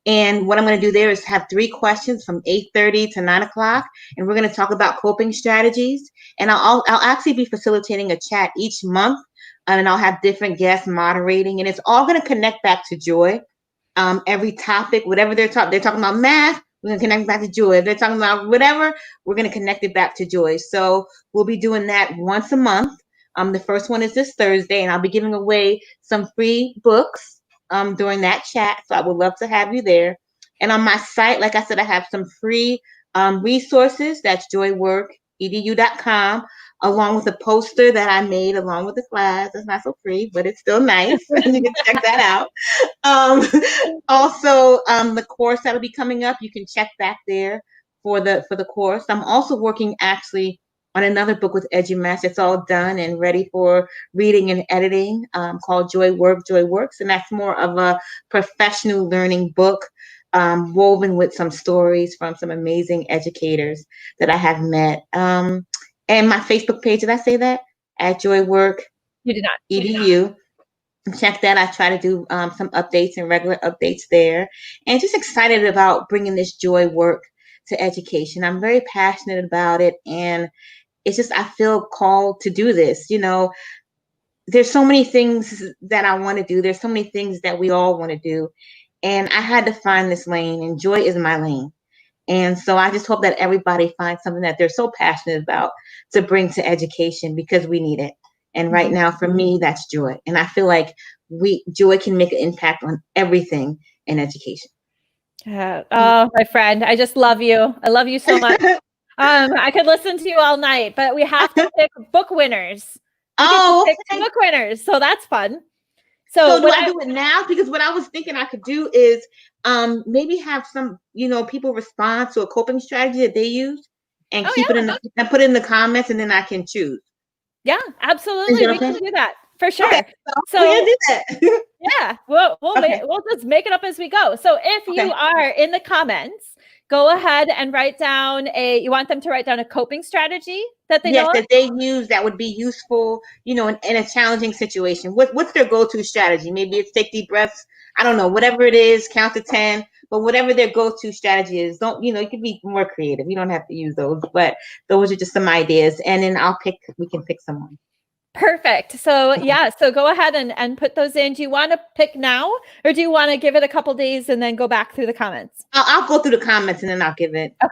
And what I'm going to do there is have 3 questions from 8:30 to 9 o'clock. And we're going to talk about coping strategies. And I'll actually be facilitating a chat each month. And I'll have different guests moderating, and it's all going to connect back to joy. Every topic, whatever they're talking about math, we're going to connect back to joy. If they're talking about whatever, we're going to connect it back to joy. So we'll be doing that once a month. The first one is this Thursday, and I'll be giving away some free books during that chat. So I would love to have you there. And on my site, like I said, I have some free resources. That's joyworkedu.com. along with a poster that I made along with the slides. It's not so free, but it's still nice. You can check that out. Also, the course that'll be coming up, you can check back there for the course. I'm also working actually on another book with EduMatch. It's all done and ready for reading and editing, called Joy Works. And that's more of a professional learning book, woven with some stories from some amazing educators that I have met. And my Facebook page, did I say that? At JoyWork. You did not. EDU. Check that. I try to do some updates and regular updates there. And just excited about bringing this joy work to education. I'm very passionate about it. And it's just, I feel called to do this. You know, there's so many things that I want to do. There's so many things that we all want to do. And I had to find this lane, and joy is my lane. And so I just hope that everybody finds something that they're so passionate about to bring to education, because we need it. And right now, for me, that's joy. And I feel like joy can make an impact on everything in education. Oh, my friend, I just love you. I love you so much. I could listen to you all night, but we have to pick book winners. Book winners. So that's fun. So do I do it now? Because what I was thinking I could do is maybe have some, people respond to a coping strategy that they use, and keep it in the, and put it in the comments, and then I can choose. Yeah, absolutely. We can do that for sure. Okay, so we can do that. yeah, we'll just make it up as we go. So if you are in the comments, go ahead and write down you want them to write down a coping strategy that they know that they use that would be useful, you know, in a challenging situation. What's their go-to strategy? Maybe it's take deep breaths. I don't know, whatever it is, count to 10, but whatever their go-to strategy is, you can be more creative. You don't have to use those, but those are just some ideas. And then we can pick someone. Perfect. So yeah, so go ahead and put those in. Do you want to pick now, or do you want to give it a couple days and then go back through the comments? I'll go through the comments and then I'll give it a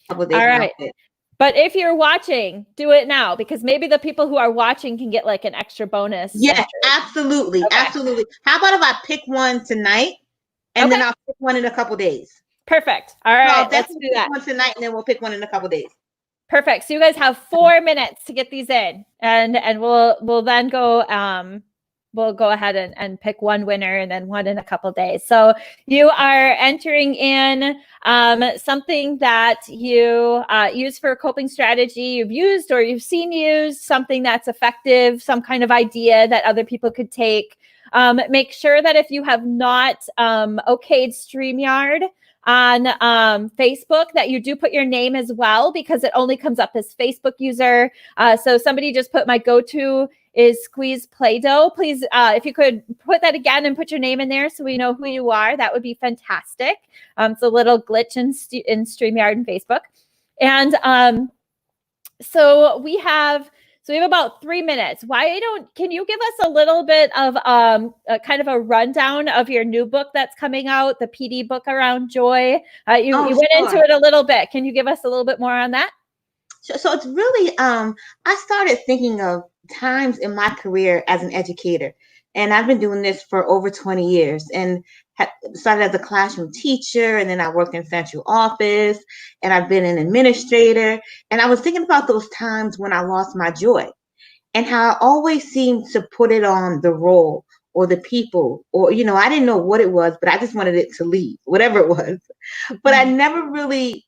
couple days. All right. But if you're watching, do it now, because maybe the people who are watching can get like an extra bonus. Yes, absolutely. Absolutely. How about if I pick one tonight and then I'll pick one in a couple days? Perfect. All right. Let's do that. One tonight and then we'll pick one in a couple days. Perfect. So you guys have 4 minutes to get these in, and we'll then go we'll go ahead and pick one winner and then one in a couple days. So you are entering in something that you use for a coping strategy you've used or you've seen used, something that's effective, some kind of idea that other people could take. Make sure that if you have not okayed StreamYard on Facebook, that you do put your name as well, because it only comes up as Facebook user. So somebody just put my go-to is Squeeze Play-Doh. Please, if you could put that again and put your name in there so we know who you are, that would be fantastic. It's a little glitch in StreamYard and Facebook. And so we have about 3 minutes. Can you give us a little bit of a kind of a rundown of your new book that's coming out, the PD book around joy? You went into it a little bit. Can you give us a little bit more on that? So it's really, I started thinking of times in my career as an educator, and I've been doing this for over 20 years, and started as a classroom teacher, and then I worked in central office, and I've been an administrator, and I was thinking about those times when I lost my joy and how I always seemed to put it on the role or the people, or, I didn't know what it was, but I just wanted it to leave, whatever it was. But I never really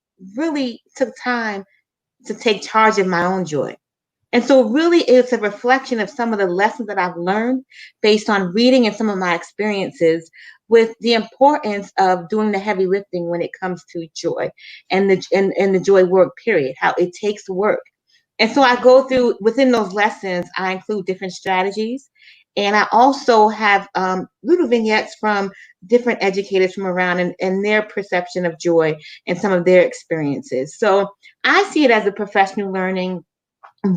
took time to take charge of my own joy. And so really it's a reflection of some of the lessons that I've learned based on reading and some of my experiences with the importance of doing the heavy lifting when it comes to joy and the joy work period, how it takes work. And so I go through, within those lessons, I include different strategies. And I also have little vignettes from different educators from around and their perception of joy and some of their experiences. So I see it as a professional learning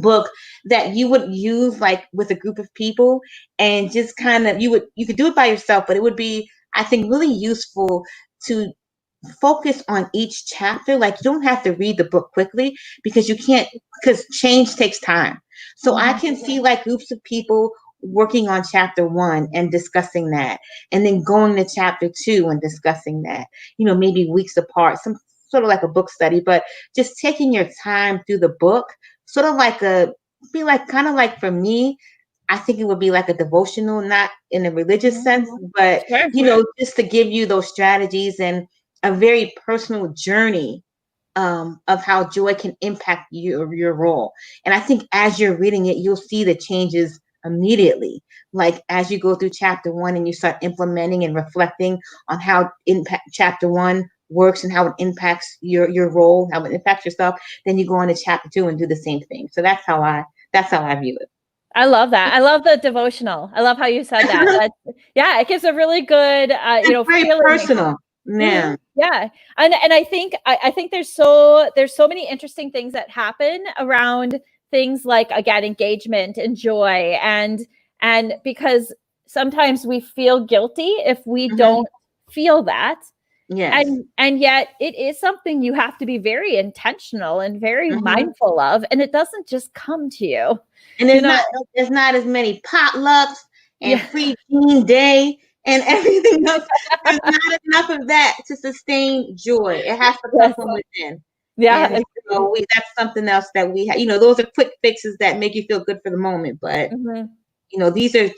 book that you would use like with a group of people, and just kind of you could do it by yourself, but it would be, I think, really useful to focus on each chapter. Like, you don't have to read the book quickly because change takes time. So I can see like groups of people working on chapter 1 and discussing that, and then going to chapter 2 and discussing that, maybe weeks apart, some sort of like a book study, but just taking your time through the book, sort of like kind of like, for me, I think it would be like a devotional, not in a religious sense, but, just to give you those strategies and a very personal journey of how joy can impact your role. And I think as you're reading it, you'll see the changes immediately. Like as you go through chapter 1 and you start implementing and reflecting on how chapter 1 works and how it impacts your role, how it impacts yourself, then you go on to chapter 2 and do the same thing. So that's how I view it. I love that. I love the devotional. I love how you said that. Yeah, it gives a really good, very feeling. Personal. Yeah. Yeah. And I think there's so many interesting things that happen around things like, again, engagement and joy, and because sometimes we feel guilty if we don't feel that. Yes. And yet it is something you have to be very intentional and very mindful of, and it doesn't just come to you. And there's not as many potlucks and free teen day and everything else. There's not enough of that to sustain joy. It has to come from within. Yeah. And, that's something else that we have. Those are quick fixes that make you feel good for the moment, but these are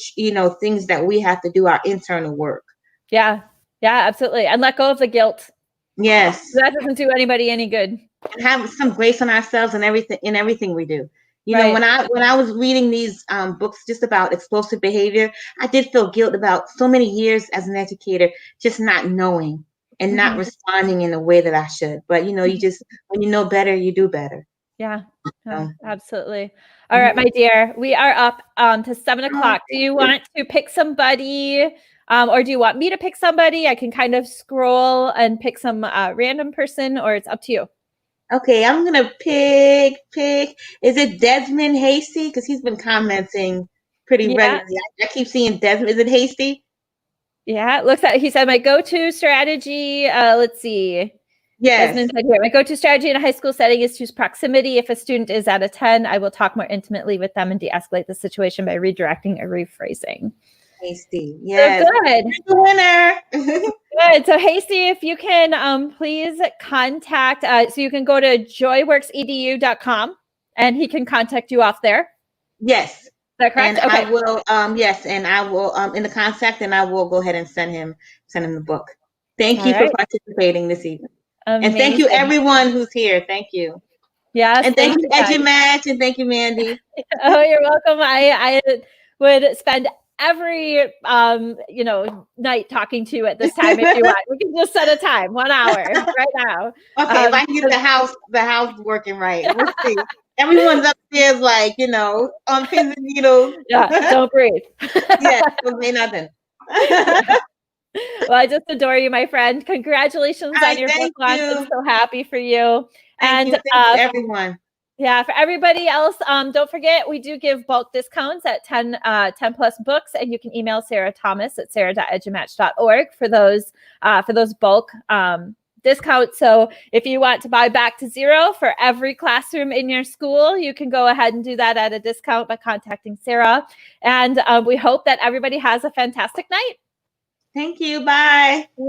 things that we have to do, our internal work. Yeah, absolutely. And let go of the guilt. Yes. That doesn't do anybody any good. and have some grace on ourselves and everything we do. You know, when I was reading these books just about explosive behavior, I did feel guilt about so many years as an educator, just not knowing and not responding in the way that I should. But you know, you just, when you know better, you do better. Yeah, absolutely. All right, my dear, we are up to 7 o'clock. Do you want to pick somebody, or do you want me to pick somebody? I can kind of scroll and pick some random person, or it's up to you. Okay, I'm gonna pick. Is it Desmond Hasty? Because he's been commenting pretty regularly. I keep seeing Desmond. Is it Hasty? Yeah, it looks like he said my go-to strategy. Let's see. Yes. Desmond said here, my go-to strategy in a high school setting is to use proximity. If a student is at a 10, I will talk more intimately with them and de-escalate the situation by redirecting or rephrasing. Hasty, yes. So good. You're the winner. Good. So Hasty, if you can please contact, so you can go to joyworksedu.com and he can contact you off there. Yes. Is that correct? And okay. I will, yes, and I will in the contact, and I will go ahead and send him the book. Thank you for participating this evening. Amazing. And thank you everyone who's here. Thank you. Yes. And thank you, EduMatch, and thank you, Mandy. Oh, you're welcome. I would spend every night talking to you at this time if you want. We can just set a time, 1 hour right now. Okay, if I can get the house working right. We'll see. Everyone's upstairs like, on pins and needles. Yeah, don't breathe. Yeah, don't say nothing. Well, I just adore you, my friend. Congratulations on your book launch. I'm so happy for you. Thank you everyone. Yeah, for everybody else, don't forget, we do give bulk discounts at 10 plus books, and you can email Sarah Thomas at sarah.edumatch.org for those bulk discounts. So if you want to buy Back to Zero for every classroom in your school, you can go ahead and do that at a discount by contacting Sarah. And we hope that everybody has a fantastic night. Thank you. Bye.